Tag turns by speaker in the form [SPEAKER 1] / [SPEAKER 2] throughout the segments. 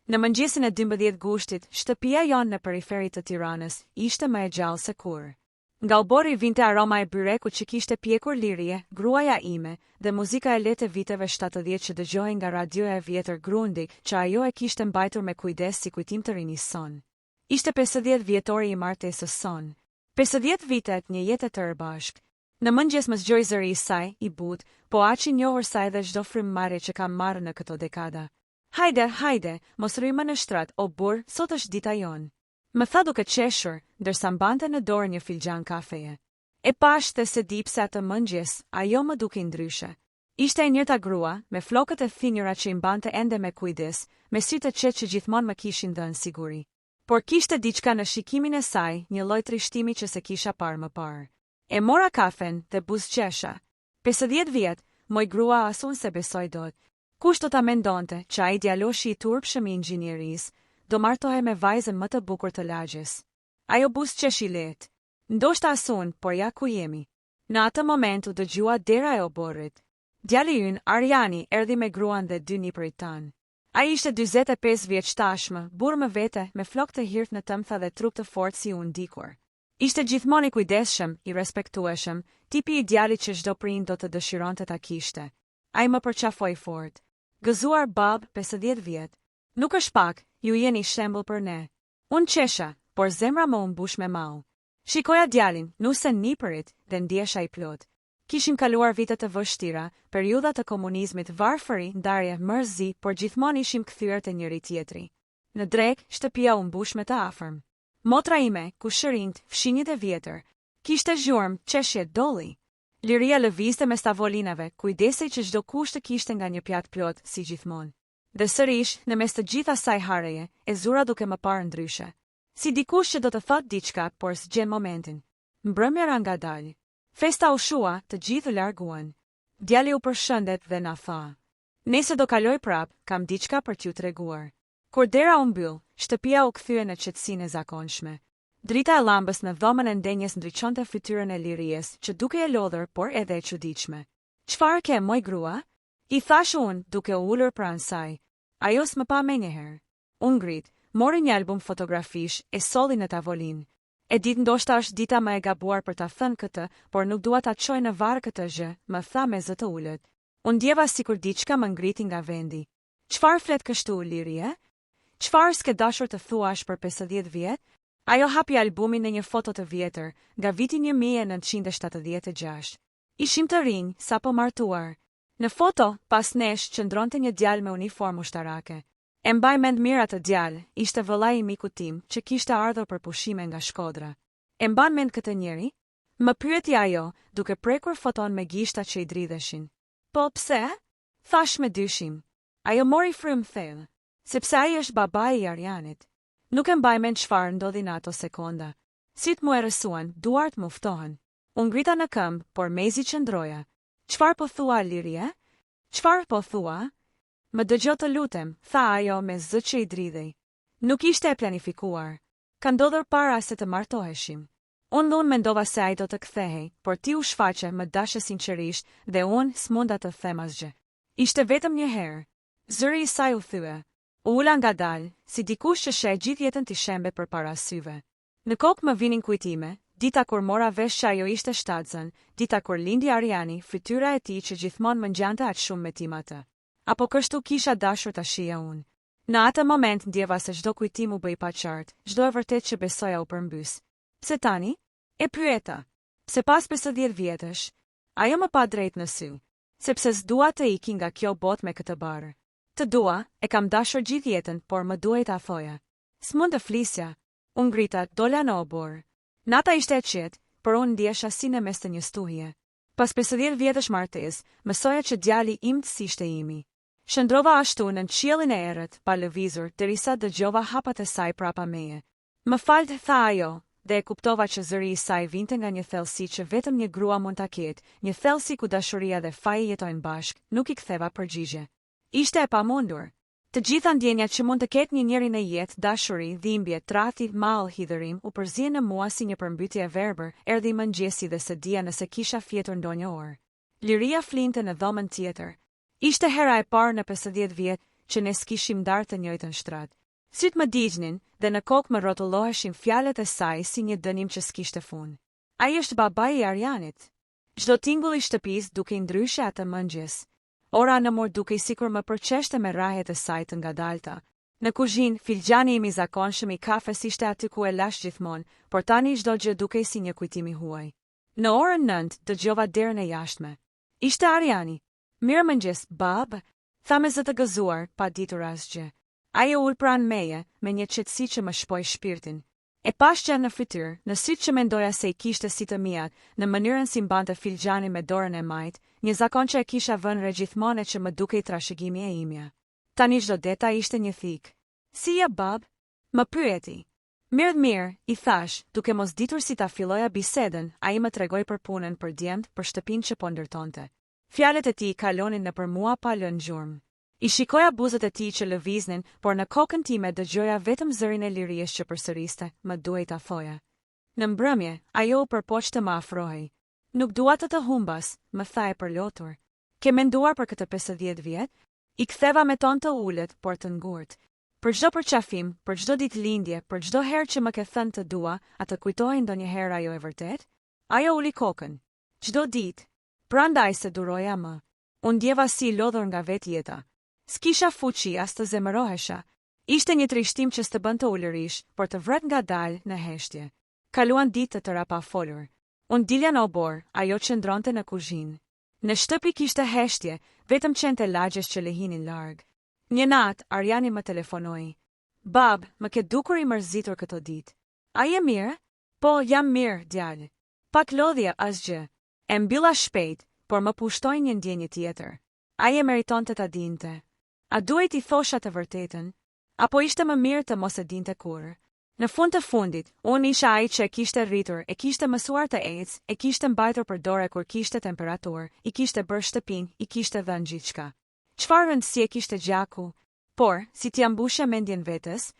[SPEAKER 1] Në mëngjesin e 12 gushtit, shtëpia jonë në periferi të Tiranës ishte më e gjallë se kur. Nga obori vinte aroma e byrekut që kishte pjekur Lirie, gruaja ime, dhe muzika e lehtë e viteve 70 që dëgjohej nga radioja e vjetër Grundi, që ajo e kishte mbajtur me kujdes si kujtim të rinisë son. Ishte 50 vjetori i martesës son. 50 vitet një jetë të bashk. Në mëngjes më zgjoi zëri i saj, i butë, po aq i njohur sa edhe çdo frymëmarrje që kam marrë në këto dekada. Hajde, mos rrymë në shtrat, o burr, sot është dita jonë. Më tha duke qeshur, ndërsa mbante në dorë një filxhan kafeje. E pashte se di pse atë mëngjes, ajo më duke ndryshe. Ishte e njëjta grua, me flokët e thinjura që i mbante ende me kujdes, me sytë të qetë që gjithmonë më kishin dhënë siguri. Por kishte diçka në shikimin e saj, një lloj trishtimi që se kisha parë më parë. E mora kafen dhe buzëqesha. 50 vjet, moj grua asun se besoj dot. Kush do ta mendonte që ai djaloshi i turpshëm i inxhinierisë do martohej me vajzën më të bukur të lagjes. Ajo buzëqeshi lehtë. Ndoshta asun, por ja ku jemi. Në atë moment u dëgjua dera e oborrit. Djali ynë, Arjani, erdhi me gruan dhe 2 nipërit tan. Ai ishte 45 vjeç tashmë, burr më vete, me flokë të hirt në tëmtha dhe trup të fortë si unë dikur. Ishte gjithmonë i kujdesshëm, i respektueshëm, tipi i djalit që çdo prind do të dëshironte ta kishte. Ai më përqafoi fort. Gëzuar bab, 50 vjet. Nuk është pak, ju jeni shembull për ne. Unë qesha, por zemra më mbush me mall. Shikoja djalin, nusen nipërit, dhe ndjesha i plot. Kishim kaluar vite të vështira, periudha të komunizmit, varfëri, ndarje, mërzi, por gjithmonë ishim kthyer te njëri tjetri. Në drek, shtëpia u mbush me të afërm. Motra ime, kushërinjt, fshinjit e vjetër, kishte zhurmë, qeshje, dolli. Liria lëvizte mes tavolinave, kujdesej që çdo kush të kishte nga një pjatë plot, si gjithmonë. Dhe sërish, në mes të gjitha saj hareje, e zura duke më parë ndryshe. Si dikush që do të thotë diçka, por s'gjen momentin. Mbrëmja ra ngadalë. Festa u shua, të gjithë u larguan. Djali u përshëndet dhe na tha: "Nëse do kaloj prap, kam diçka për t'ju treguar." Kur dera u mbyll, shtëpia u kthye në qetësinë e zakonshme. Drita e llambës në dhomën e ndenjes ndriçonte fytyrën e Liries, që duke e lodhur, por edhe e çuditshme. "Çfarë ke, moj grua?" I thash unë, duke u ulur pranë saj. Ajo s'më pa menjëherë. Unë ngrit, mori një album fotografish, e solli në tavolinë. E ditë ndoshta është dita më e gabuar për ta thënë këtë, por nuk dua ta çoj në varr këtë gjë, më tha me zë të ulët. Unë ndjeva sikur diçka më ngriti nga vendi. "Çfarë flet kështu, Lirie? Çfarë s'ke dashur të thuash për 50 vjet?" Ajo hapi albumin në një foto të vjetër, nga viti 1976. Ishim të rinj, sapo martuar. Në foto, pas nesh, qëndronte një djalë me uniformë ushtarake. E mbaj mend mirë atë djalë, ishte vëllai i mikut tim, që kishte ardhur për pushime nga Shkodra. "E mban mend këtë njeri?" Më pyeti ajo, duke prekur foton me gishta që i dridheshin. "Po pse?" Thash me dyshim. Ajo mori frymë thellë. "Sepse ai është babai i Arjanit." Nuk e mbaj mend çfarë ndodhi në ato sekonda. Syt mu errësuan, duart mu ftohen. Unë ngrita në këmbë, por mezi qëndroja. "Çfarë po thua, Lirie? Çfarë po thua?" "Më dëgjo të lutem," tha ajo me zë që i dridhej. Nuk ishte e planifikuar. Ka ndodhur para se të martoheshim. Unë mendova se ai do të kthehej, por ti u shfaqe, më dashe sinqerisht, dhe unë s'munda të them asgjë. Ishte vetëm një herë. Zëri i saj u thye. U ula ngadalë, si dikush që sheh gjithë jetën t'i shembe përpara syve. Në kokë më vinin kujtime, dita kur mora vesh që ajo ishte shtatzën, dita kur lindi Arjani, fytyra e tij që gjithmonë më ngjante aq shumë me tim atë. Apo kështu kisha dashur ta shija unë. Në atë moment ndjeva se çdo kujtim u bëi pa qartë, çdo e vërtet që besoja u përmbys. "Pse tani?" E pyeta. "Pse pas 50 vjetësh?" Ajo më pa drejt në sy. "Sepse s'dua të iki nga kjo botë me këtë barë. Të dua, e kam dashur gjithë jetën, por më duhet ta thoja." S'mund të flisja. Unë ngrita, dola në obor. Nata ishte e qetë, por unë ndjesha si në mes të një stuhje. Pas 50 vjetësh martesë, mësoja që djali im të ishte imi. Shëndrova ashtu në qiellin e errët, pa lëvizur, derisa dëgjova hapat e saj prapa meje. "Më fal," tha ajo, dhe e kuptova që zëri i saj vinte nga një thellësi që vetëm një grua mund ta ketë, një thellësi ku dashuria dhe faji jetojnë bashk. Nuk i ktheva përgjigje. Ishte e pamundur. Të gjitha ndjenjat që mund të ketë një njeri në jetë, dashuri, dhimbje, tradhti, mall, hidhërim, u përzien në mua si një përmbytje e verbër. Erdhi mëngjesi dhe se dija nëse kisha fjetur ndonjë orë. Liria flinte në dhomën tjetër. Ishte hera e parë në 50 vjet që ne s'kishim ndarë të njëjtën shtrat. Syt më dignin dhe në kokë më rrotulloheshin fjalët e saj si një dënim që s'kishte fund. Ai është babai i Arianit. Çdo tingull i shtëpis duke i ndryshe atë mëngjes. Ora në mor duke i sikur më përqeshte me rrahet e saj të ngadalta. Në kuzhinë, filxhani im i zakonshëm i kafes ishte aty ku e lash gjithmonë, por tani çdo gjë dukej si një kujtim i huaj. Në orën 9 dëgjova derën e jashtme. Ishte Ariani. Mirëmëngjes, bab, tha me zë të gëzuar, pa ditur asgjë. Ai u ul pranë meje, me një qetësi që më shpoi shpirtin. E pashqa në fytyrë, në sytë që mendoja se i kishte si të mijat, në mënyrën si mbante filxhanin me dorën e majt, një zakon që e kisha vënë re gjithmonë që më dukej trashëgimi e imja. Tani çdo detaj ishte një thik. Si je, bab? Më pyeti. Mirë, i thash, duke mos ditur si ta filloja bisedën, ai më tregoi për punën për djemt, për shtëpinë që po ndërtonte. Fjalët e tij kalonin nëpër mua pa lënë gjurmë. I shikoja buzët e tij që lëviznin, por në kokën time dëgjoja vetëm zërin e lirisë që përsëriste, më duhej ta thoja. Në mbrëmje, ajo u përpoq të më afrohej. Nuk dua të humbas, më tha e përlotur. Ke menduar për këtë 50 vjet? I ktheva me ton të ulët, por të ngurtë. Për çdo përqafim, për çdo ditëlindje, për çdo herë që më ke thënë të dua, a të kujtohej ndonjëherë ajo e vërtet? Ajo uli kokën. Çdo ditë. Prandaj se duroja më. Unë ndjeva si lodhur nga vetë jeta. S'kisha fuqi as të zemërohesha. Ishte një trishtim që s'të bënte ulërish, por të vret nga dalë në heshtje. Kaluan ditë të tëra pa folur. Unë dilja në obor, ajo qëndronte në kuzhinë. Në shtëpi kishte heshtje, vetëm qente lagjes që lehinin larg. Një natë, Ariani më telefonoi. Bab, më ke dukur i mërzitur këto ditë. A je mirë? Po, jam mirë, djalë. Pak lodhje asgjë. E mbylla shpejt, por më pushtoi një ndjenjë tjetër. Ai e meritonte ta dinte. A duhet i thosha të vërtetën? Apo ishte më mirë të mos e dinte kurrë? Në fund të fundit, unë isha ai që e kishte rritur, e kishte mësuar të ecë, e kishte mbajtur për dore kur kishte temperaturë, i kishte bërë shtëpinë, i kishte dhënë gjithçka. Çfarë rëndësie kishte gjaku? Por, si t'ia mbushja mendjen vetes,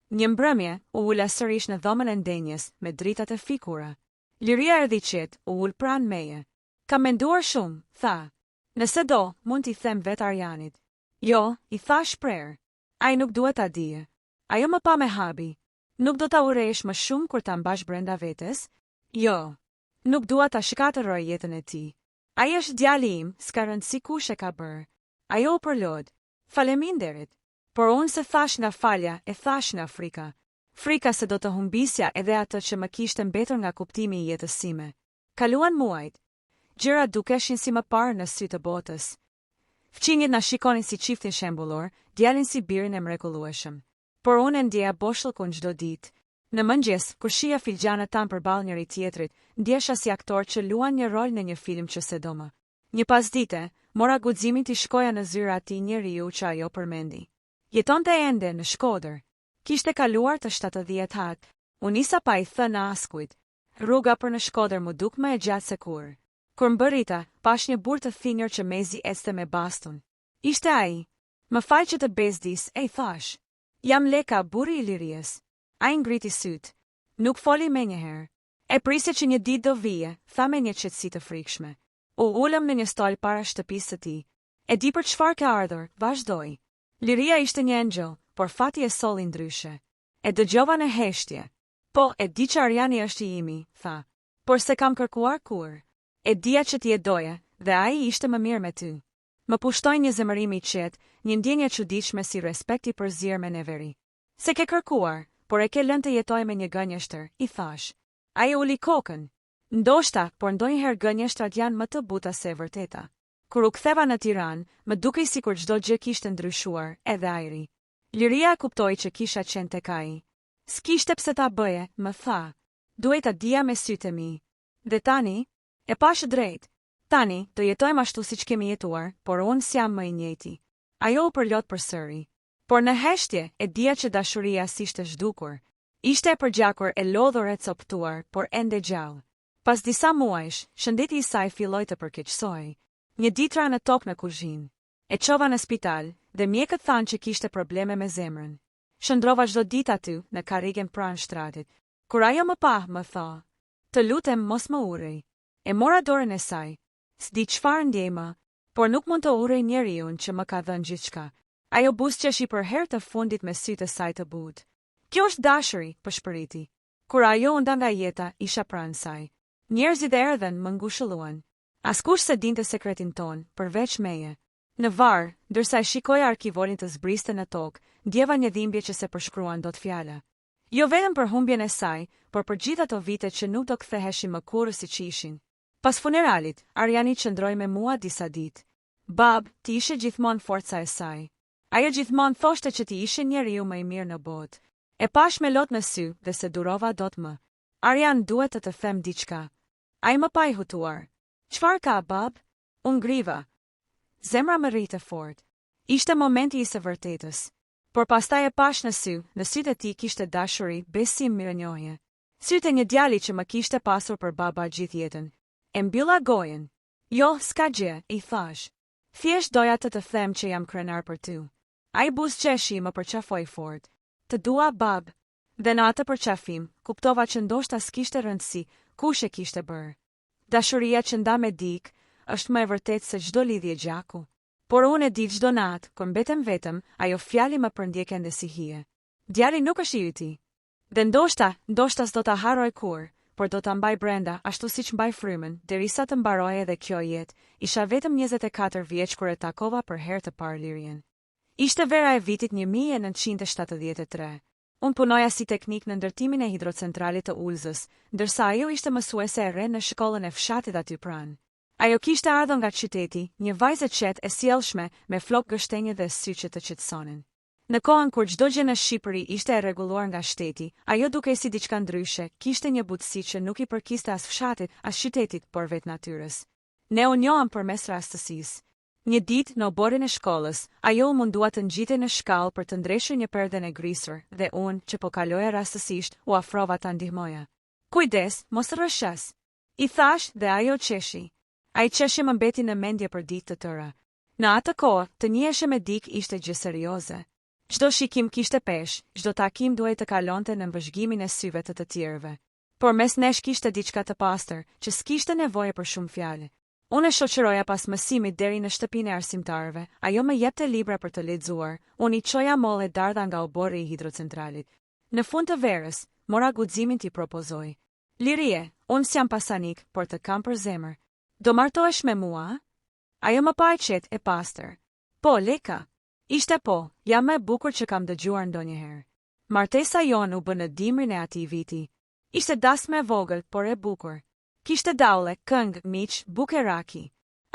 [SPEAKER 1] një mbrëmje, u ula sërish në dhomën e ndenjes, me dritat e fikura. Liria erdhi qetë, u ul pranë meje. Kam menduar shumë, tha. Nëse do, mund t'i them vet Arianit. Jo, i tha shprehur. Ai nuk duhet ta dije. Ajo më pa me habi. Nuk do ta urresh më shumë kur ta mbash brenda vetes? Jo. Nuk dua ta shkatërroj jetën e tij. Ai është djali im, s'ka rëndësi kush e ka bërë. Ajo u përlod. Faleminderit. Por unë se thash nga falja, e thash nga frika. Frika se do të humbisja edhe atë që më kishte mbetur nga kuptimi i jetës sime. Kaluan muajt. Gjërat dukeshin si më parë në sy të botës. Fqinjit na shikonin si çiftin shembullor, djalin si birin e mrekullueshëm. Por unë ndjeja boshllëkun çdo ditë. Në mëngjes, kur shija filxhanët tan përballë njëri tjetrit, ndjesha si aktor që luan një rol në një film që se do më. Një pasdite, mora guximin t'i shkoja në zyra atij njeriu që ajo përmendi. Jetonte ende në Shkodër. Kishte kaluar të 70 hak. Unë nisa pa i thënë askujt. Rruga për në Shkodër mu duk më e gjatë se kur. Kur mbërrita, pash një burr të thinjur që mezi ecte me bastun. Ishte ai. Më fal që të bezdis, e i thash. Jam Leka, burri i Liries. Ai ngriti syt. Nuk foli menjëherë. E prisje që një ditë do vije, tha me një qetësi të frikshme. U ulëm në një stol para shtëpisë së tij. E di për çfarë ka ardhur, vazhdoi. Liria ishte një engjëll, por fati e solli ndryshe. E dëgjova në heshtje. Po, e di që Ariani është i imi, tha. Por se kam kërkuar kur. E dija që ti e doje, dhe ai ishte më mirë me ty. Më pushtoi një zemërim i qetë, një ndjenjë e çuditshme si respekti për zir me neveri. Se ke kërkuar, por e ke lënë të jetoj me një gënjeshtër, i thash. Ai uli kokën. Ndoshta, por ndonjëherë gënjeshtrat janë më të buta se e vërteta. Kur u ktheva në Tiranë, më dukej sikur çdo gjë kishte ndryshuar, edhe ajri. Liria e kuptoi që kisha qenë tek ai. S'kishte pse ta bëje, më tha. Duhet ta dija me sytë e mi. Dhe tani, e pash drejt. Tani, do jetojmë ashtu siç kemi jetuar, por unë s'jam më i njëjti. Ajo u përlot përsëri. Por në heshtje, e dija që dashuria s'ishte zhdukur. Ishte e përgjakur e lodhur e coptuar, por ende gjallë. Pas disa muajsh, shëndeti i saj filloi të përkeqësoi. Një ditë ra në tokë në kuzhinë. E çova në spital, dhe mjekët thanë që kishte probleme me zemrën. Shëndrova çdo ditë aty, në karrigen pranë shtratit. Kur ajo më pa, më tha, të lutem mos më urrej. E mora dorën e saj. S'di çfarë ndjej më, por nuk mund të urrej njeriu që më ka dhënë gjithçka. Ajo buzëqeshi për herë të fundit me sytë e saj të butë. Kjo është dashuri, pëshpëriti. Kur ajo u nda nga jeta, isha pranë saj. Njerëzit erdhen më ngushëlluan. Askush se dinte sekretin ton, përveç meje. Në varr, ndërsa e shikoja arkivolin të zbriste në tokë, ndjeva një dhimbje që se përshkruan dot fjala. Jo vetëm për humbjen e saj, por për gjithë ato vite që nuk do ktheheshin më kurrë siç ishin. Pas funeralit, Ariani qëndroi me mua disa ditë. Bab, ti ishe gjithmonë forca e saj. Ajo gjithmonë thoshte që ti ishe njeriu më i mirë në botë. E pash me lot në sy dhe se durova dot më. Arian, duhet të them diçka. Ai më pa i hutuar. Çfarë ka, bab? Unë griva. Zemra më rritë fort. Ishte momenti i së vërtetës. Por pastaj e pash në sytë e tij kishte dashuri, besim, mirënjohje. Sytë e një djali që më kishte pasur për baba gjithë jetën. E mbylla gojen. Jo, s'ka gjë, i thash. Thjesht doja të them që jam krenar për ty. Ai buzëqeshi më përqafoi fort. Të dua, bab. Dhe në atë përqafim, kuptova që ndoshta s'kishte rëndësi kush e kishte bërë. Dashuria që nda me dik është më e vërtetë se çdo lidhje gjaku. Por unë e di çdo natë, kur mbetem vetëm, ajo fjali më përndjekën dhe si hije. Djali nuk është i ti. Dhe ndoshta s'do ta harroj kur, por do ta mbaj brenda ashtu siç mbaj frymën, derisa të mbarojë edhe kjo jetë. Isha vetëm 24 vjeç kur e takova për herë të parë Lirien. Ishte vera e vitit 1973. Unë punoja si teknik në ndërtimin e hidrocentralit të Ulzës, ndërsa ajo ishte mësuese e re në shkollën e fshatit aty pranë. Ajo kishte ardhur nga qyteti, një vajzë qetë e sjellshme me flokë gështenje dhe sy që të qetësonin. Në kohën kur çdo gjë në Shqipëri ishte e rregulluar nga shteti, ajo dukej si diçka ndryshe, kishte një butësi që nuk i përkiste as fshatit, as qytetit, por vetë natyrës. Ne u njohëm përmes rastësisë. Një ditë në oborin e shkollës, ajo u mundua të ngjitej në shkallë për të ndreshur një perden e grisur, dhe unë, që po kaloja rastësisht, u afrova ta ndihmoja. Kujdes, mos rrëshas, i thash dhe ajo qeshi. Ai qeshi më mbeti në mendje për ditë të tëra. Në atë kohë, të njiheshe me dik ishte gjë serioze. Çdo shikim kishte peshë, çdo takim duhej të kalonte në vëzhgimin e syve të tjerëve. Por mes nesh kishte diçka të pastër, që s'kishte nevojë për shumë fjalë. Unë e shoqëroja pas mësimit deri në shtëpinë e arsimtarëve, ajo më jepte libra për të lexuar, unë i çoja molle dardha nga obori i hidrocentralit. Në fund të verës, mora guximin t'i propozoj. Lirie, unë s'jam pasanik, por të kam për zemër. Do martohesh me mua? Ajo më pa e qetë e pastër. Po, leka. Ishte po, jam më e bukur që kam dëgjuar ndonjëherë. Martesa jonë u bë në dimrin e atij viti. Ishte dasmë e vogël, por e bukur. Kishte daule, këngë, miq, bukë raki.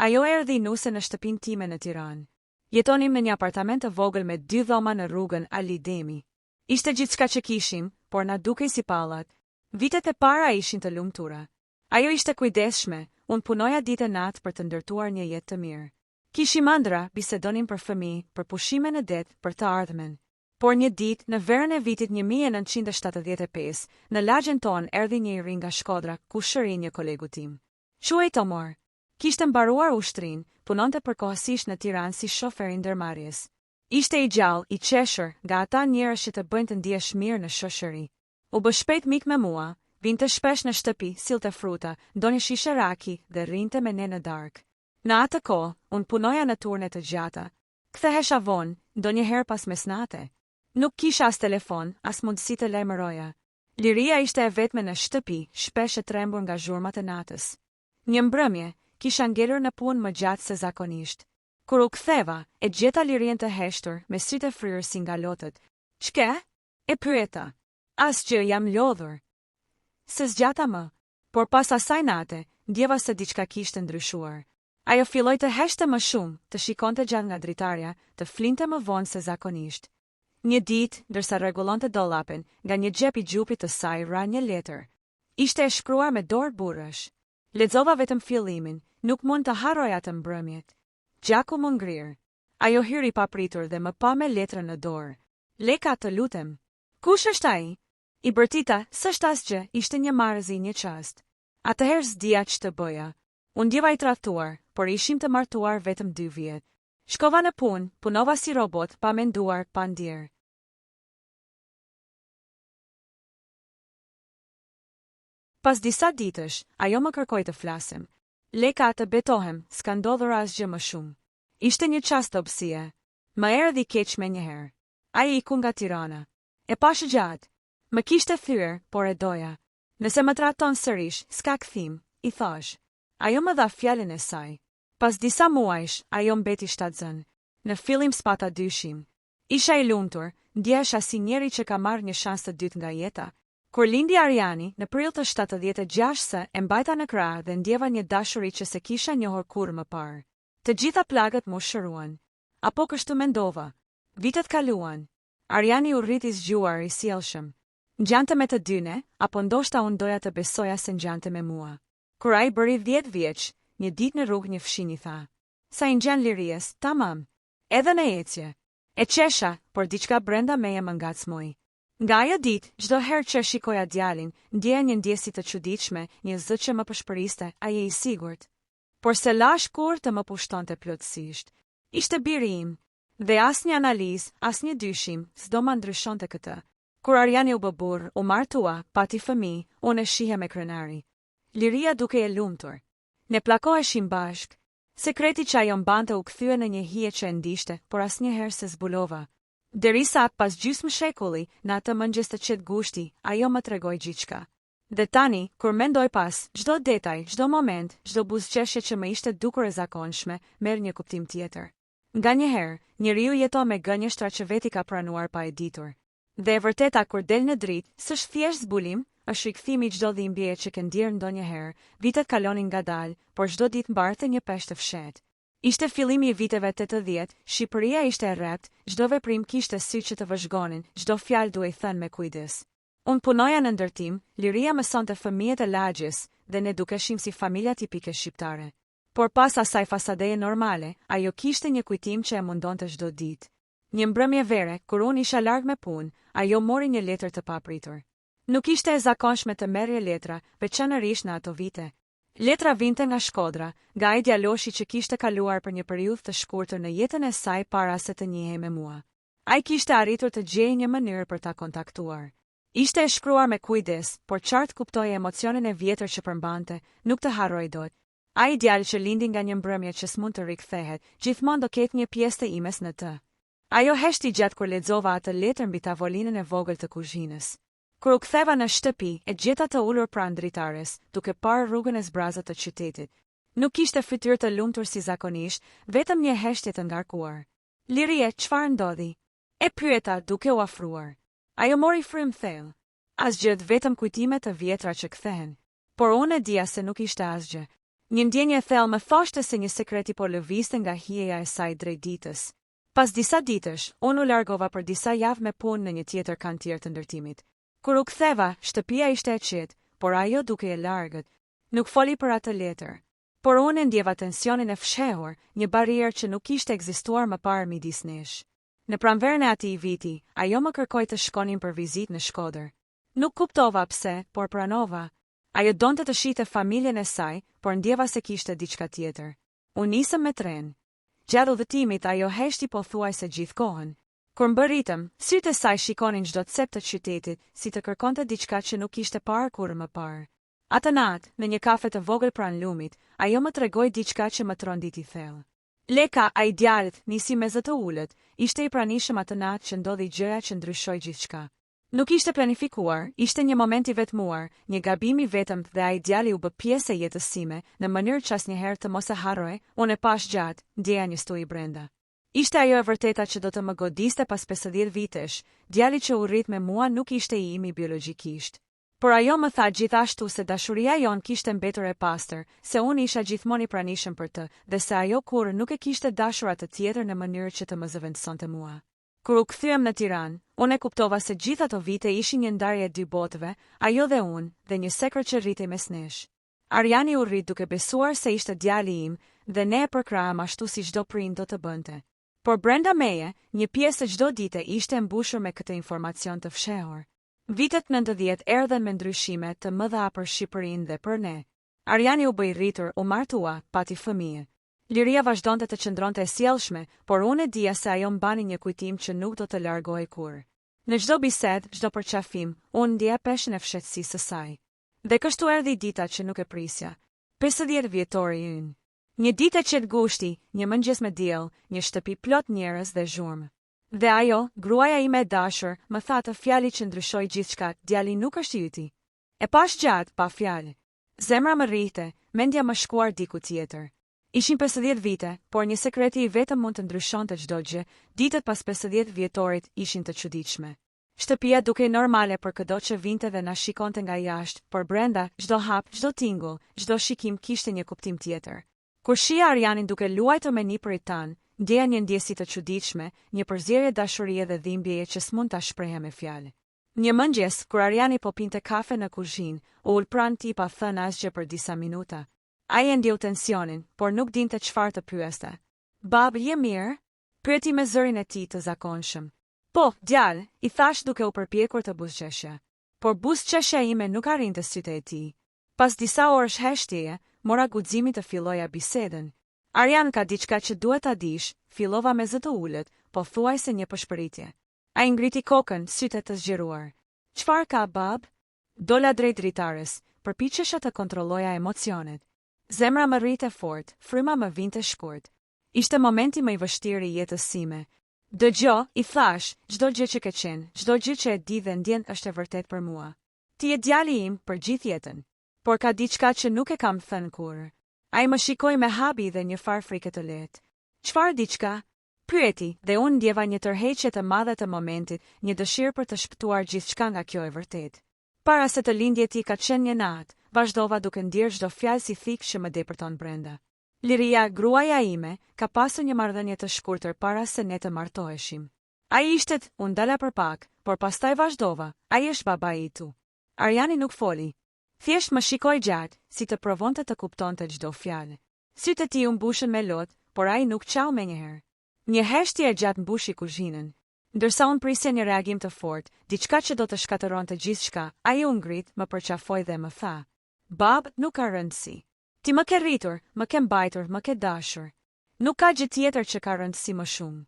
[SPEAKER 1] Ajo erdhi nuse në shtëpinë time në Tiranë. Jetonim në një apartament të vogël me 2 dhoma në rrugën Ali Demi. Ishte gjithçka që kishim, por na dukej si pallat. Vitet e para ishin të lumtura. Ajo ishte kujdesshme, unë punoja ditë e natë për të ndërtuar një jetë të mirë. Kishim ëndra, bisedonim për fëmijë, për pushime në det, për të ardhmen. Por një ditë, në verën e vitit 1975, në lagjen tonë erdhi një i ri nga Shkodra, ku shëri një kolegu tim. Quhej Tomor. Kishte mbaruar ushtrin, punonte përkohësisht në Tiranë si shofer i ndërmarrjes. Ishte i gjallë, i qeshur, nga ata njerëz që të bëjnë të ndihesh mirë në shoqëri. U bë shpejt mik me mua, vinte shpesh në shtëpi, sillte fruta, ndonjë shishe raki dhe rrinte me ne në darkë. Në atë kohë, unë punoja në turne të gjata. Kthehesha vonë, ndonjëherë pas mesnate. Nuk kisha as telefon, as mundësi të lajmëroja. Liria ishte e vetme në shtëpi, shpesh e trembur nga zhurmat e natës. Një mbrëmje, kisha ngelur në punë më gjatë se zakonisht. Kur u ktheva, e gjeta Lirien të heshtur, me sytë e fryrë si nga lotët. "Ç'ke?" e pyeta. "Asgjë, jam lodhur." Se zgjata më, por pas asaj nate, ndjeva se diçka kishte ndryshuar. Ajo filloi të heshte më shumë, të shikonte gjatë nga dritarja, të flinte më vonë se zakonisht. Një ditë, ndërsa rregullonte dollapin, nga një xhep i xhupit të saj ra një letër. Ishte e shkruar me dorë burrësh. Lexova vetëm fillimin, nuk mund të harroj atë mbrëmjet. Gjaku më ngrir. Ajo hyri papritur dhe më pa me letrën në dorë. "Leka, të lutem." "Kush është ai?" "I bërtita, s'është asgjë, ishte një marrëzi, një çast." Atëherë s'dija ç'të bëja. Unë ndjeva i tradhtuar, por ishim të martuar vetëm 2 vjet. Shkova në punë, punova si robot, pa menduar, pa ndjer. Pas disa ditësh, ajo më kërkoi të flasim. Leka të betohem, s'ka ndodhur asgjë më shumë. Ishte një çast opsie. Më erdhi keq me njëherë. Ai iku nga Tirana. E pashë gjatë. Më kishte thyer, por e doja. Nëse më traton sërish, s'ka kthim, i thash. Ajo më dha fjalën e saj. Pas disa muajsh, ajo mbeti shtatzën. Në fillim s'pata dyshim. Isha i lumtur, ndjehesha si njeri që ka marrë një shans të dytë nga jeta. Kur lindi Ariani, në prill të 76-së, e mbajta në krah dhe ndjeva një dashuri që se kisha njohur kurrë më parë. Të gjitha plagët mu shëruan. Apo kështu mendova. Vitet kaluan. Ariani u rriti zgjuar i sjellshëm. Ngjante me të dyne, apo ndoshta unë doja të besoja se ngjante me mua. Kur ai bëri 10 vjeç, një ditë në rrugë një fshin i tha: "Sa i ngjan liries, tamam." Edhe në ecje. E qesha, por diçka brenda meje më ngacmoi. Nga ajo ditë, çdo herë që shikoja djalin, ndjeja një ndjesi të çuditshme, një zë që më përshpëriste, a je i sigurt? Por se lash kur të më pushtonte plotësisht. Ishte biri im, dhe asnjë analizë, asnjë dyshim, s'do ma ndryshonte këtë. Kur Ariani u bë burr, u martua, pati fëmijë, unë e shihe me krenari. Liria duke e lumtur. Ne plakoheshim bashk. Sekreti që ajo mbante u kthye në një hije që e ndishte, por asnjëherë se zbulova. Derisa pas gjysmë shekulli, në atë mëngjes të qetë gushti, ajo më tregoi gjithçka. Dhe tani, kur mendoj pas, çdo detaj, çdo moment, çdo buzëqeshje që më ishte dukur e zakonshme, merr një kuptim tjetër. Nganjëherë, njeriu jeton me gënjeshtra që veti ka pranuar pa e ditur. Dhe e vërteta kur del në dritë, s'është thjesht zbulim, është rikthimi çdo dhimbje që ke ndier ndonjëherë. Vitet kalonin ngadalë, por çdo ditë mbarte një peshë të fshehtë. Ishte fillimi i viteve 80, Shqipëria ishte e rrept, çdo veprim kishte sy që të vëzhgonin, çdo fjalë duhej thënë me kujdes. Unë punoja në ndërtim, Liria mësonte fëmijët e lagjes, dhe ne dukeshim si familja tipike shqiptare. Por pas asaj fasadeje normale, ajo kishte një kujtim që e mundonte çdo ditë. Një mbrëmje vere, kur unë isha larg me punë, ajo mori një letër të papritur. Nuk ishte e zakonshme të merrje letra, veçanërisht në ato vite. Letra vinte nga Shkodra, nga ai djaloshi që kishte kaluar për një periudhë të shkurtër në jetën e saj para se të njihej me mua. Ai kishte arritur të gjejë një mënyrë për ta kontaktuar. Ishte e shkruar me kujdes, por qartë kuptoi emocionin e vjetër që përmbante, nuk të harroj dot. Ai djalë që lindi nga një mbrëmje që s'mund të rikthehet, gjithmonë do ketë një pjesë të imes në të. Ajo heshti gjatë kur lexova atë letër mbi tavolinën e vogël të kuzhinës. Kur u ktheva në shtëpi, e gjeta të ulur pranë dritares, duke parë rrugën e zbrazët të qytetit. Nuk kishte fytyrë të lumtur si zakonisht, vetëm një heshtje të ngarkuar. "Lirie, çfarë ndodhi?" e pyeta duke u afruar. Ajo mori frym thellë. Asgjë, vetëm kujtime të vjetra që kthehen. Por unë e dija se nuk ishte asgjë. Një ndjenjë e thellë më thoshte se një sekreti po lëvizte nga hijeja e saj drejt ditës. Pas disa ditësh, unë u largova për disa javë me punë në një tjetër kantier të ndërtimit. Kur u ktheva, shtëpia ishte e qetë, por ajo duke e largët. Nuk foli për atë letër. Por unë e ndjeva tensionin e fshehur, një barierë që nuk kishte ekzistuar më parë midis nesh. Në pranverën e atij viti, ajo më kërkoi të shkonim për vizitë në Shkodër. Nuk kuptova pse, por pranova. Ajo donte të shihte familjen e saj, por ndjeva se kishte diçka tjetër. Unë nisëm me tren. Gjatë udhëtimit ajo heshti pothuajse gjithë kohën. Kur mbërritëm, sytë e saj shikonin çdo cep të qytetit, si të kërkonte diçka që nuk kishte parë kurrë më parë. Atë natë, në një kafe të vogël pranë lumit, ajo më tregoi diçka që më tronditi thellë. Leka, ai djalët, nisi me zë të ulët, ishte i pranishëm atë natë që ndodhi gjëja që ndryshoi gjithçka. Nuk ishte planifikuar, ishte një moment i vetmuar, një gabim i vetëm dhe ai djali u bë pjesë e jetës sime, në mënyrë që asnjëherë të mos e harroj. Unë e pash gjatë, ndjeja një stuj brenda. Ishte ajo e vërteta që do të më godiste pas 50 vitesh, djali që u rrit me mua nuk ishte i imi biologjikisht. Por ajo më tha gjithashtu se dashuria jon kishte mbetur e pastër, se unë isha gjithmonë i pranishëm për të, dhe se ajo kurrë nuk e kishte dashur atë tjetër në mënyrë që të më zëvendësonte mua. Kur u kthyem në Tiranë, unë e kuptova se gjithë ato vite ishin një ndarje e dy botëve, ajo dhe unë, dhe një sekret që rritej mes nesh. Ariani u rrit duke besuar se ishte djali im, dhe ne e përkraham ashtu si çdo prind do të bënte. Por brenda meje, një pjesë e çdo dite ishte mbushur me këtë informacion të fshehur. Vitet 90 erdhen me ndryshime të mëdha për Shqipërinë dhe për ne. Ariani u bë i rritur, u martua, pati fëmijë. Liria vazhdonte të qëndronte e sjellshme, por unë e dija se ajo mbani një kujtim që nuk do të largohej kurrë. Në çdo bisedë, çdo përqafim, unë ndjeja peshën e fshehtësisë së saj. Dhe kështu erdhi dita që nuk e prisja. 50 vjetori ynë. Një ditë e qetë gushti, një mëngjes me diell, një shtëpi plot njerëz dhe zhurmë. Dhe ajo, gruaja ime e dashur, më tha të fjali që ndryshoi gjithçka, djali nuk është yti. E pash gjatë, pa fjalë. Zemra më rrihte, mendja më shkuar diku tjetër. Ishin 50 vite, por një sekreti i vetëm mund të ndryshonte çdo gjë, ditët pas 50 vjetorit ishin të çuditshme. Shtëpia dukej normale për çdo që vinte dhe na shikonte nga jashtë, por brenda, çdo hap, çdo tingull, çdo shikim kishte një kuptim tjetër. Kur shija Arianin duke luajtur me nipërit tan, ndjeja një ndjesi të çuditshme, një përzierje dashurie dhe dhimbjeje që s'mund ta shprehja me fjalë. Një mëngjes, kur Ariani po pinte kafe në kuzhinë, u ul pranë tij pa thënë asgjë për disa minuta. Ai e ndjeu tensionin, por nuk dinte çfarë të pyeste. "Bab, je mirë?" pyeti me zërin e tij të zakonshëm. "Po, djalë," i thash duke u përpjekur të buzëqeshja. Por buzëqeshja ime nuk arrinte sytë e tij. Pas disa orësh heshtjeje, mora guximin të filloja bisedën. "Arian, ka diçka që duhet ta dish," fillova me zë të ulët, po thuajse një pëshpëritje. Ai ngriti kokën, sytë të zgjeruar. "Çfarë ka, bab?" Dola drejt dritares, përpiqesha të kontrolloja emocionet. Zemra më rrite fort, fryma më vinte shkurt. Ishte momenti më i vështirë i jetës sime. "Dëgjoj," i thash, "çdo gjë që ke qenë, çdo gjë që e di dhe ndjen është e vërtet për mua. Ti je djali im për gjithë jetën. Por ka diçka që nuk e kam thënë kurrë." Ai më shikoi me habi dhe një farë frike të lehtë. "Çfarë diçka?" pyeti, dhe unë ndjeva një tërheqje të madhe të momentit, një dëshirë për të shpëtuar gjithçka nga kjo e vërtetë. Para se të lindje ti ka qenë një natë, vazhdova duke ndjerë çdo fjalë si thikë që më depërton brenda. "Liria, gruaja ime, ka pasur një marrëdhënie të shkurtër para se ne të martoheshim. Ai ishte," unë dala për pak, por pastaj vazhdova, "ai është babai i tu." Ariani nuk foli. Thjesht më shikoi gjatë, si të provonte të kuptonte çdo fjalë. Sytë e tij u mbushën me lot, por ai nuk qau menjëherë. Një heshtje e gjatë mbushi kuzhinën. Ndërsa unë prisja një reagim të fortë, diçka që do të shkatëronte gjithçka, ai u ngrit, më përqafoi dhe më tha: "Bab, nuk ka rëndësi. Ti më ke rritur, më ke mbajtur, më ke dashur. Nuk ka gjë tjetër që ka rëndësi më shumë."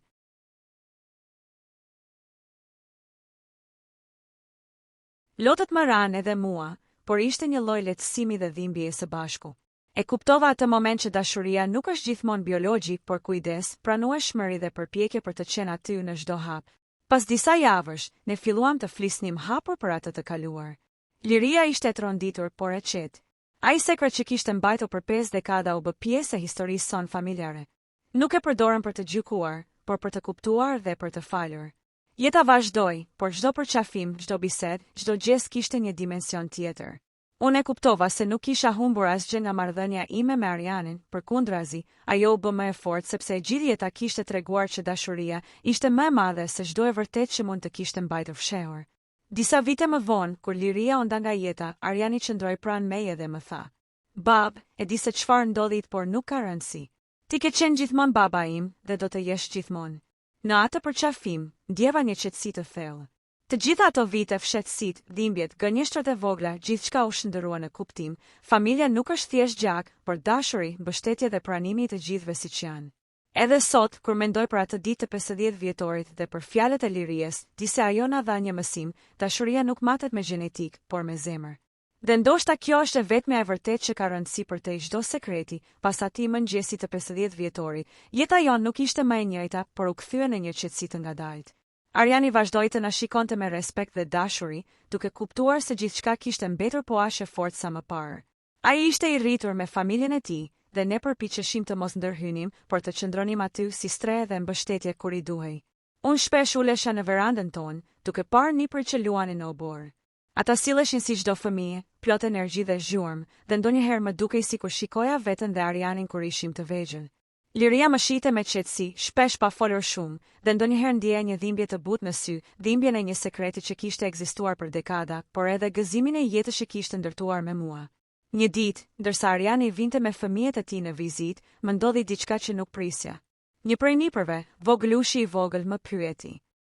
[SPEAKER 1] Lotët më ranë edhe mua, por ishte një lloj lehtësimi dhe dhimbjeje së bashku. E kuptova atë moment që dashuria nuk është gjithmonë biologjik, por kujdes, pranueshmëri dhe përpjekje për të qenë aty në çdo hap. Pas disa javësh, ne filluam të flisnim hapur për atë të kaluar. Liria ishte e tronditur, por e qetë. Ai sekret që kishte mbajtur për 5 dekada u bë pjesë e historisë son familjare. Nuk e përdorën për të gjykuar, por për të kuptuar dhe për të falur. Jeta vazhdoi, por çdo përqafim, çdo bisedë, çdo gest kishte një dimension tjetër. Unë e kuptova se nuk kisha humbur asgjë nga marrëdhënia ime me Arianin, përkundrazi, ajo u bë më e fortë sepse e gjithë jeta kishte treguar që dashuria ishte më e madhe se çdo e vërtetë që mund të kishte mbajtur fshehur. Disa vite më vonë, kur Liria u nda nga jeta, Ariani qëndroi pranë meje dhe më tha: "Bab, e di se çfarë ndodhi, por nuk ka rëndësi. Ti ke qenë gjithmonë baba im dhe do të jesh gjithmonë." Në atë përqafim, ndjeva një qetësi të thellë. Të gjitha ato vite fshehtësitë, dhimbjet, gënjeshtrat e vogla, gjithçka u shndërrua në kuptim. Familja nuk është thjesht gjak, por dashuri, mbështetje dhe pranimi i të gjithëve siç janë. Edhe sot, kur mendoj për atë ditë të 50 vjetorit dhe për fjalët e Liries, di se ajo na dha një mësim, dashuria nuk matet me gjenetik, por me zemër. Dhe ndoshta kjo është e vetmja e vërtetë që ka rëndësi për te çdo sekreti, pas atij mëngjesi të 50 vjetorit, jeta jonë nuk ishte më e njëjta, por u kthye në një qetësi të ngadalt. Ariani vazhdoi të na shikonte me respekt dhe dashuri, duke kuptuar se gjithçka kishte mbetur po aq e fortë sa më parë. Ai ishte i rritur me familjen e tij, dhe ne përpiqeshim të mos ndërhynim, por të qëndronim aty si stre dhe mbështetje kur i duhej. Unë shpesh ulesha në verandën tonë, duke parë nipërit që luanin në obor. Ata silleshin si çdo fëmijë, plot energji dhe zhurmë, dhe ndonjëherë më dukej sikur shikoja veten dhe Arianin kur ishim të vegjël. Liria më shite me qetësi, shpesh pa folur shumë, dhe ndonjëherë ndjeja një dhimbje të butë në sy, dhimbjen e një sekreti që kishte ekzistuar për dekada, por edhe gëzimin e jetës që kishte ndërtuar me mua. Një ditë, ndërsa Ariani vinte me fëmijët e tij në vizitë, më ndodhi diçka që nuk prisja. Një prej nipërve, voglushi i vogël, më pyeti: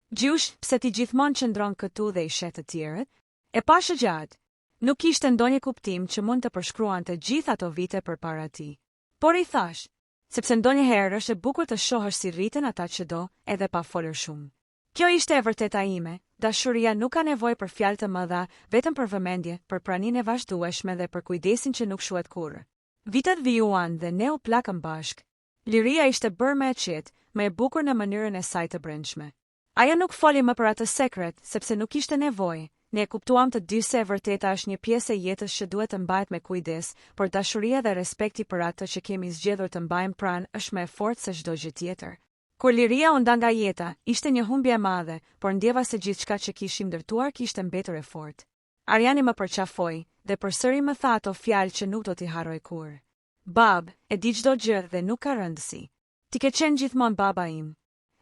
[SPEAKER 1] "Gjush, pse ti gjithmonë qëndron këtu dhe i shet të tjerët?" E pashë gjatë. Nuk kishte ndonjë kuptim që mund të përshkruante gjithë ato vite përpara tij. Por i thash: "Sepse ndonjëherë është e bukur të shohësh si rriten ata që do, edhe pa folur shumë." Kjo ishte e vërteta ime, dashuria nuk ka nevojë për fjalë të mëdha, vetëm për vëmendje, për praninë e vazhdueshme dhe për kujdesin që nuk shuhet kurrë. Vitet vijuan dhe ne u plakëm bashk. Liria ishte bërë me e qetë, me e bukur në mënyrën e saj të brendshme. Ajo nuk foli më për atë sekret, sepse nuk ishte nevojë. Ne e kuptuam të dy se e vërteta është një pjesë e jetës që duhet të mbahet me kujdes, por dashuria dhe respekti për atë që kemi zgjedhur të mbajmë pranë është më e fortë se çdo gjë tjetër. Kur Liria u nda nga jeta, ishte një humbje e madhe, por ndjeva se gjithçka që kishim ndërtuar kishte mbetur e fortë. Ariani më përqafoi dhe përsëri më tha ato fjalë që nuk do t'i harroj kurrë. Bab, e di çdo gjë dhe nuk ka rëndësi. Ti ke qenë gjithmonë baba im.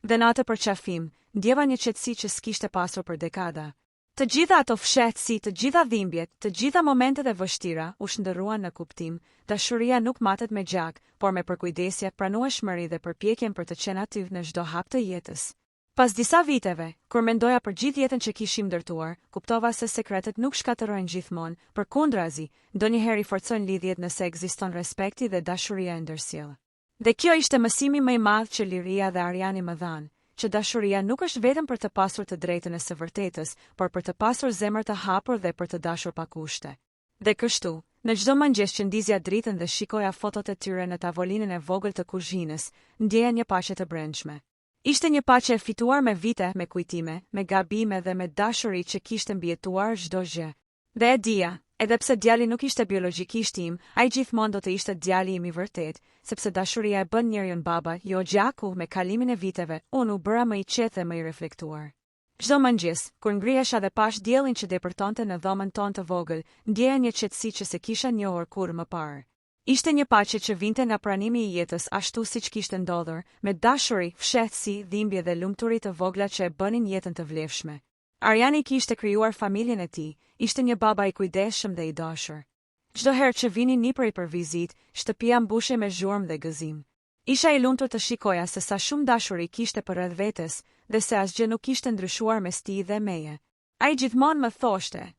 [SPEAKER 1] Dhe në atë përqafim, ndjeva një qetësi që s'kishte pasur për dekada. Të gjitha ato fshehtësi, të gjitha dhimbjet, të gjitha momentet e vështira u shndërruan në kuptim. Dashuria nuk matet me gjak, por me përkujdesje, pranueshmëri dhe përpjekjen për të qenë aty në çdo hap të jetës. Pas disa viteve, kur mendoja për gjithë jetën që kishim ndërtuar, kuptova se sekretet nuk shkatërrojnë gjithmonë, përkundrazi, ndonjëherë i forcojnë lidhjet nëse ekziston respekti dhe dashuria e ndërsjellë. Dhe kjo ishte mësimi më i madh që Liria dhe Ariani më dhanë, që dashuria nuk është vetëm për të pasur të drejtën e së vërtetës, por për të pasur zemër të hapur dhe për të dashur pa kushte. Dhe kështu, në çdo mëngjes që ndizja dritën dhe shikoja fotot e tyre në tavolinën e vogël të kuzhinës, ndjeja një paqe të brendshme. Ishte një paqe e fituar me vite, me kujtime, me gabime dhe me dashuri që kishte mbijetuar çdo gjë. Dhe e dija, edhe pse djali nuk ishte biologjikisht im, ai gjithmonë do të ishte djali im i vërtet, sepse dashuria e bën njeriun baba, jo gjaku. Me kalimin e viteve, unë u bëra më i qetë dhe më i reflektuar. Çdo mëngjes, kur ngrihesha dhe pash diellin që depërtonte në dhomën tonë të vogël, ndjeja një qetësi që se kisha njohur kurrë më parë. Ishte një paqe që vinte nga pranimi i jetës ashtu siç kishte ndodhur, me dashuri, fshehtësi, dhimbje dhe lumturi të vogla që e bënin jetën të vlefshme. Ariani kishte krijuar familjen e tij, ishte një baba i kujdesshëm dhe i dashur. Çdo herë që vinin nipërit për vizitë, shtëpia mbushej me zhurmë dhe gëzim. Isha i lumtur të shikoja se sa shumë dashuri kishte përreth vetes dhe se asgjë nuk kishte ndryshuar mes tij dhe meje. Ai gjithmonë më thoshte: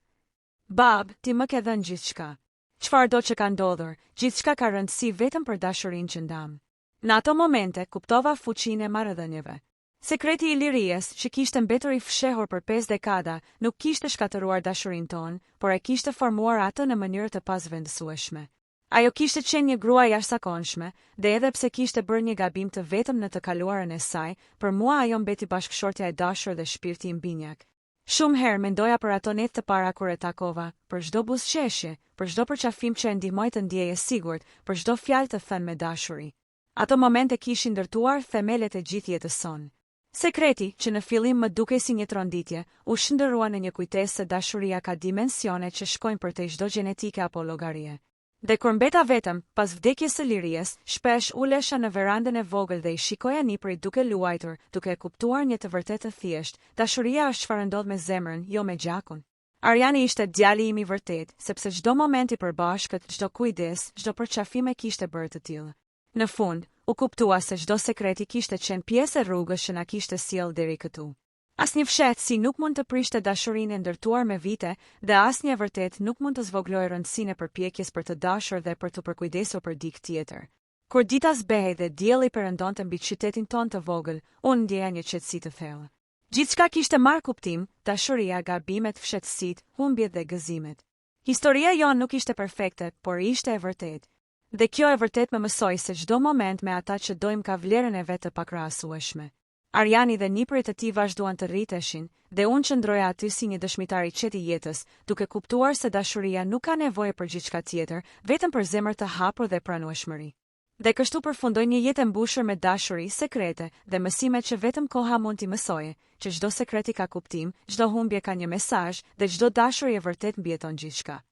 [SPEAKER 1] "Bab, ti më ke dhënë gjithçka. Çfarëdo që ka ndodhur, gjithçka ka rëndësi vetëm për dashurinë që ndam." Në ato momente kuptova fuqinë e marrëdhënieve. Sekreti i Lirisë, që kishte mbetur i fshehur për 5 dekada, nuk kishte shkatëruar dashurinë tonë, por e kishte formuar atë në mënyrë të pazvendësueshme. Ajo kishte qenë një grua jashtëzakonshme, dhe edhe pse kishte bërë një gabim të vetëm në të kaluarën e saj, për mua ajo mbeti bashkëshortja e dashur dhe shpirti i mbinjak. Shumë herë mendoja për ato netë të para kur e takova, për çdo buzëqeshje, për çdo përqafim që e ndihmoi të ndjejë sigurt, për çdo fjalë të thënë me dashuri. Ato momente kishin ndërtuar themelet e gjithë jetës sonë. Sekreti, që në fillim më dukej si një tronditje, u shndërrua në një kujtesë se dashuria ka dimensione që shkojnë përtej çdo gjenetike apo llogarie. Dhe kur mbeta vetëm, pas vdekjes së Lirisë, shpesh ulesha në verandën e vogël dhe i shikoja nipërit duke luajtur, duke kuptuar një të vërtetë të thjeshtë: dashuria është çfarë ndodh me zemrën, jo me gjakun. Ariani ishte djali im i vërtet, sepse çdo moment i përbashkët, çdo kujdes, çdo përqafim e kishte bërë të tillë. Në fund, u kuptua se çdo sekreti kishte qenë pjesë e rrugës që na kishte sjellë deri këtu. Asnjë fshehtësi nuk mund të prishte dashurinë e ndërtuar me vite, dhe asnjë e vërtet nuk mund të zvogëlojë rëndësinë e përpjekjes për të dashur dhe për të përkujdesur për dikë tjetër. Kur dita zbehej dhe dielli perëndonte mbi qytetin tonë të vogël, unë ndjeja një qetësi të thellë. Gjithçka kishte marrë kuptim: dashuria, gabimet, fshehtësitë, humbjet dhe gëzimet. Historia jonë nuk ishte perfekte, por ishte e vërtetë. Dhe kjo e vërtet më mësoi se çdo moment me ata që dojmë ka vlerën e vetë të pakrahasueshme. Ariani dhe nipërit e tij vazhduan të rriteshin, dhe unë qëndroja aty si një dëshmitar i qetë i jetës, duke kuptuar se dashuria nuk ka nevojë për gjithçka tjetër, vetëm për zemër të hapur dhe pranueshmëri. Dhe kështu përfundoi një jetë e mbushur me dashuri, sekrete dhe mësime që vetëm koha mund t'i mësojë, që çdo sekreti ka kuptim, çdo humbje ka një mesazh dhe çdo dashuri e vërtet mbijeton gjithçka.